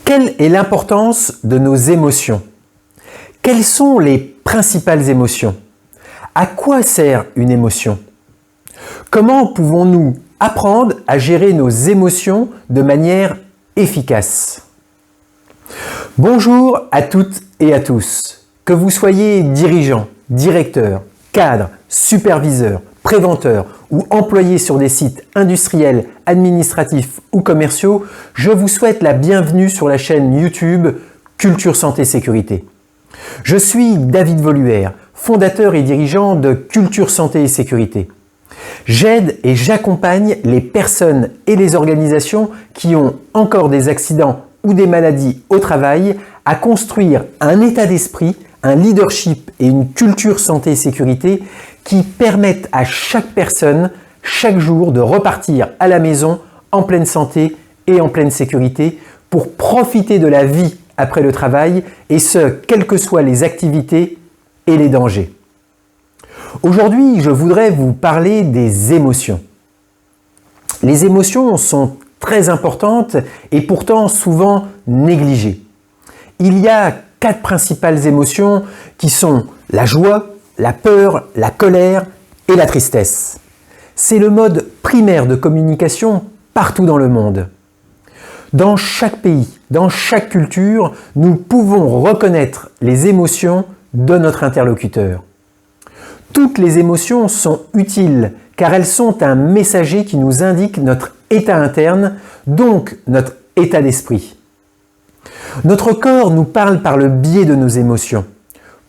Quelle est l'importance de nos émotions? Quelles sont les principales émotions? À quoi sert une émotion? Comment pouvons-nous apprendre à gérer nos émotions de manière efficace? Bonjour à toutes et à tous. Que vous soyez dirigeant, directeur, cadre, superviseur, préventeur ou employé sur des sites industriels, administratifs ou commerciaux, je vous souhaite la bienvenue sur la chaîne YouTube Culture Santé Sécurité. Je suis David Voluère, fondateur et dirigeant de Culture Santé et Sécurité. J'aide et j'accompagne les personnes et les organisations qui ont encore des accidents ou des maladies au travail à construire un état d'esprit, un leadership et une culture santé et sécurité qui permettent à chaque personne, chaque jour, de repartir à la maison en pleine santé et en pleine sécurité pour profiter de la vie après le travail et ce, quelles que soient les activités et les dangers. Aujourd'hui, je voudrais vous parler des émotions. Les émotions sont très importantes et pourtant souvent négligées. Il y a 4 principales émotions qui sont la joie, la peur, la colère et la tristesse. C'est le mode primaire de communication partout dans le monde. Dans chaque pays, dans chaque culture, nous pouvons reconnaître les émotions de notre interlocuteur. Toutes les émotions sont utiles car elles sont un messager qui nous indique notre état interne, donc notre état d'esprit. Notre corps nous parle par le biais de nos émotions.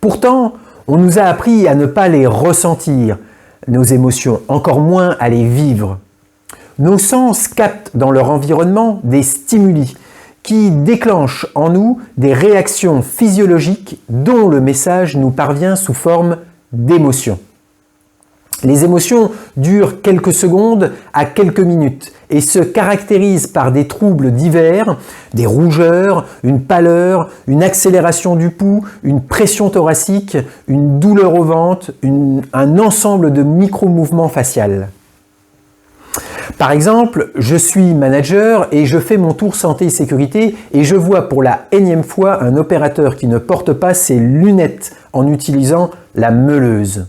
Pourtant, on nous a appris à ne pas les ressentir, nos émotions, encore moins à les vivre. Nos sens captent dans leur environnement des stimuli qui déclenchent en nous des réactions physiologiques dont le message nous parvient sous forme d'émotions. Les émotions durent quelques secondes à quelques minutes et se caractérisent par des troubles divers, des rougeurs, une pâleur, une accélération du pouls, une pression thoracique, une douleur au ventre, un ensemble de micro-mouvements faciaux. Par exemple, je suis manager et je fais mon tour santé et sécurité et je vois pour la énième fois un opérateur qui ne porte pas ses lunettes en utilisant la meuleuse.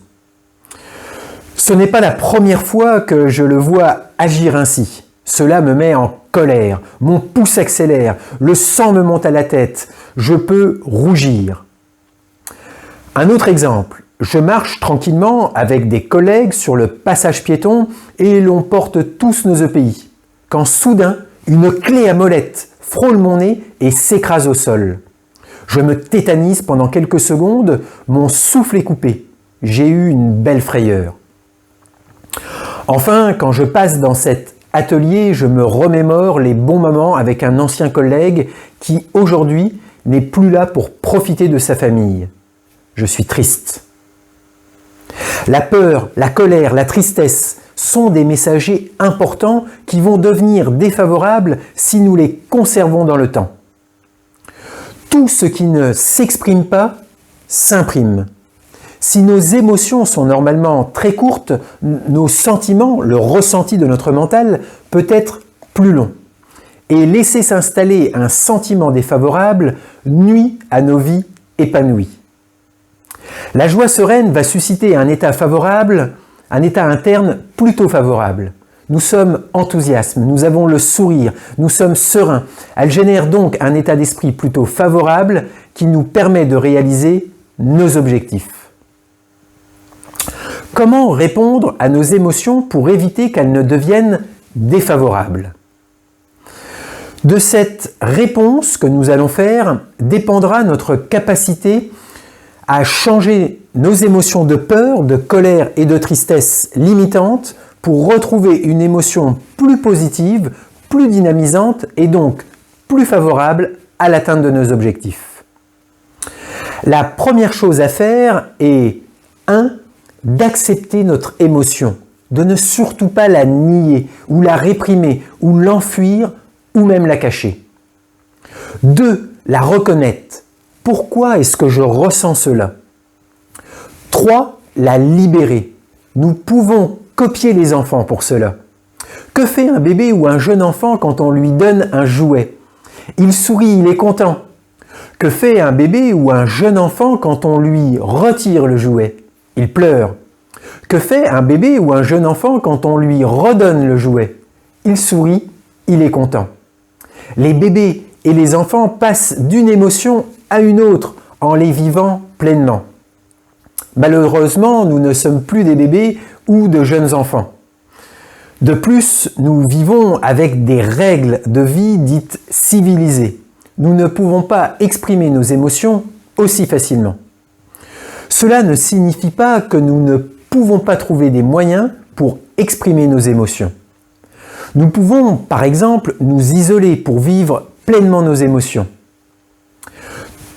Ce n'est pas la première fois que je le vois agir ainsi. Cela me met en colère, mon pouls s'accélère, le sang me monte à la tête, je peux rougir. Un autre exemple, je marche tranquillement avec des collègues sur le passage piéton et l'on porte tous nos EPI, quand soudain, une clé à molette frôle mon nez et s'écrase au sol. Je me tétanise pendant quelques secondes, mon souffle est coupé. J'ai eu une belle frayeur. Enfin, quand je passe dans cet atelier, je me remémore les bons moments avec un ancien collègue qui, aujourd'hui, n'est plus là pour profiter de sa famille. Je suis triste. La peur, la colère, la tristesse sont des messagers importants qui vont devenir défavorables si nous les conservons dans le temps. Tout ce qui ne s'exprime pas s'imprime. Si nos émotions sont normalement très courtes, nos sentiments, le ressenti de notre mental, peut être plus long. Et laisser s'installer un sentiment défavorable nuit à nos vies épanouies. La joie sereine va susciter un état favorable, un état interne plutôt favorable. Nous sommes enthousiastes, nous avons le sourire, nous sommes sereins. Elle génère donc un état d'esprit plutôt favorable qui nous permet de réaliser nos objectifs. Comment répondre à nos émotions pour éviter qu'elles ne deviennent défavorables? De cette réponse que nous allons faire dépendra notre capacité à changer nos émotions de peur, de colère et de tristesse limitantes pour retrouver une émotion plus positive, plus dynamisante et donc plus favorable à l'atteinte de nos objectifs. La première chose à faire est 1. D'accepter notre émotion, de ne surtout pas la nier ou la réprimer ou l'enfuir ou même la cacher. 2. La reconnaître. Pourquoi est-ce que je ressens cela? 3. La libérer. Nous pouvons copier les enfants pour cela. Que fait un bébé ou un jeune enfant quand on lui donne un jouet? Il sourit, il est content. Que fait un bébé ou un jeune enfant quand on lui retire le jouet? Il pleure. Que fait un bébé ou un jeune enfant quand on lui redonne le jouet? Il sourit, il est content. Les bébés et les enfants passent d'une émotion à une autre en les vivant pleinement. Malheureusement, nous ne sommes plus des bébés ou de jeunes enfants. De plus, nous vivons avec des règles de vie dites civilisées. Nous ne pouvons pas exprimer nos émotions aussi facilement. Cela ne signifie pas que nous ne pouvons pas trouver des moyens pour exprimer nos émotions. Nous pouvons, par exemple, nous isoler pour vivre pleinement nos émotions.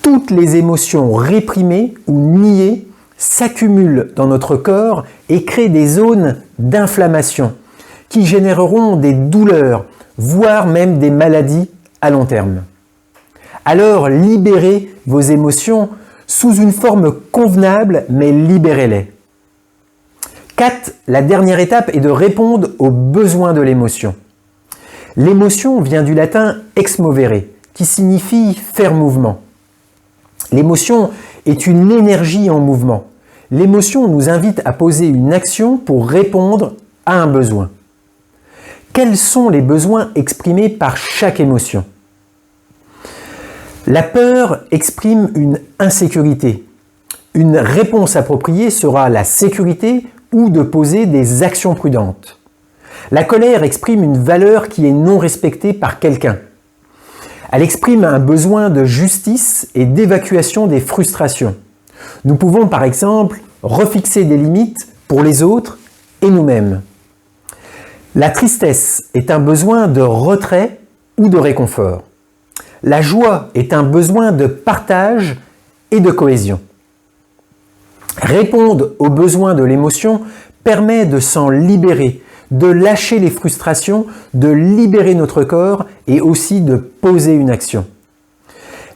Toutes les émotions réprimées ou niées s'accumulent dans notre corps et créent des zones d'inflammation qui généreront des douleurs, voire même des maladies à long terme. Alors libérez vos émotions sous une forme convenable, mais libérez-les. 4. La dernière étape est de répondre aux besoins de l'émotion. L'émotion vient du latin ex movere, qui signifie faire mouvement. L'émotion est une énergie en mouvement. L'émotion nous invite à poser une action pour répondre à un besoin. Quels sont les besoins exprimés par chaque émotion? La peur exprime une insécurité. Une réponse appropriée sera la sécurité ou de poser des actions prudentes. La colère exprime une valeur qui est non respectée par quelqu'un. Elle exprime un besoin de justice et d'évacuation des frustrations. Nous pouvons par exemple refixer des limites pour les autres et nous-mêmes. La tristesse est un besoin de retrait ou de réconfort. La joie est un besoin de partage et de cohésion. Répondre aux besoins de l'émotion permet de s'en libérer, de lâcher les frustrations, de libérer notre corps et aussi de poser une action.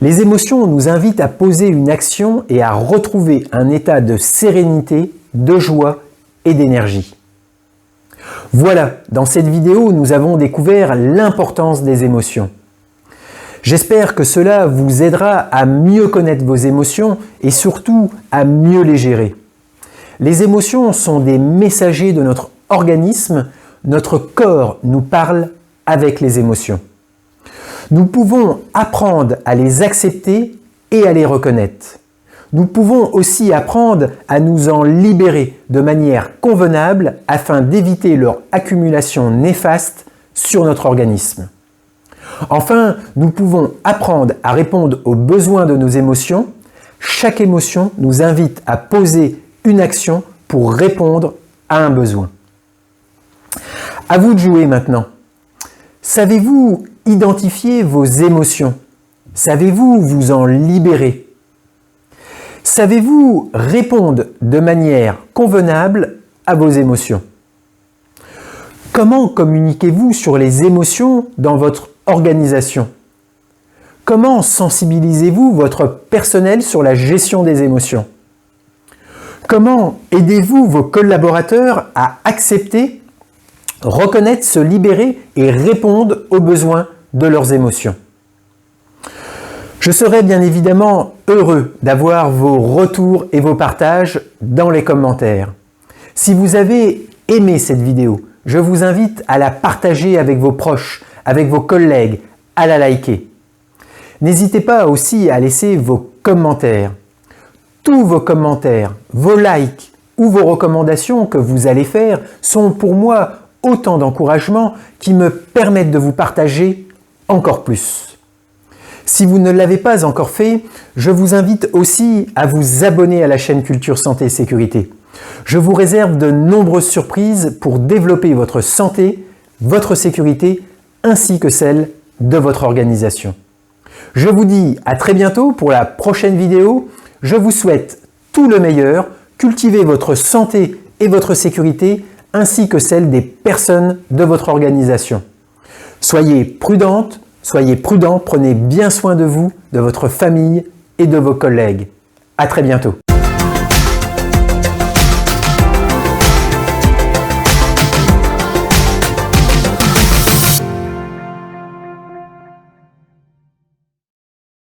Les émotions nous invitent à poser une action et à retrouver un état de sérénité, de joie et d'énergie. Voilà, dans cette vidéo, nous avons découvert l'importance des émotions. J'espère que cela vous aidera à mieux connaître vos émotions et surtout à mieux les gérer. Les émotions sont des messagers de notre organisme. Notre corps nous parle avec les émotions. Nous pouvons apprendre à les accepter et à les reconnaître. Nous pouvons aussi apprendre à nous en libérer de manière convenable afin d'éviter leur accumulation néfaste sur notre organisme. Enfin, nous pouvons apprendre à répondre aux besoins de nos émotions. Chaque émotion nous invite à poser une action pour répondre à un besoin. À vous de jouer maintenant. Savez-vous identifier vos émotions? Savez-vous vous en libérer? Savez-vous répondre de manière convenable à vos émotions? Comment communiquez-vous sur les émotions dans votre organisation? Comment sensibilisez-vous votre personnel sur la gestion des émotions? Comment aidez-vous vos collaborateurs à accepter, reconnaître, se libérer et répondre aux besoins de leurs émotions? Je serai bien évidemment heureux d'avoir vos retours et vos partages dans les commentaires. Si vous avez aimé cette vidéo, je vous invite à la partager avec vos proches, avec vos collègues, à la liker. N'hésitez pas aussi à laisser vos commentaires. Tous vos commentaires, vos likes ou vos recommandations que vous allez faire sont pour moi autant d'encouragements qui me permettent de vous partager encore plus. Si vous ne l'avez pas encore fait, je vous invite aussi à vous abonner à la chaîne Culture Santé et Sécurité. Je vous réserve de nombreuses surprises pour développer votre santé, votre sécurité, ainsi que celle de votre organisation. Je vous dis à très bientôt pour la prochaine vidéo. Je vous souhaite tout le meilleur. Cultivez votre santé et votre sécurité, ainsi que celle des personnes de votre organisation. Soyez prudentes, soyez prudents, prenez bien soin de vous, de votre famille et de vos collègues. À très bientôt.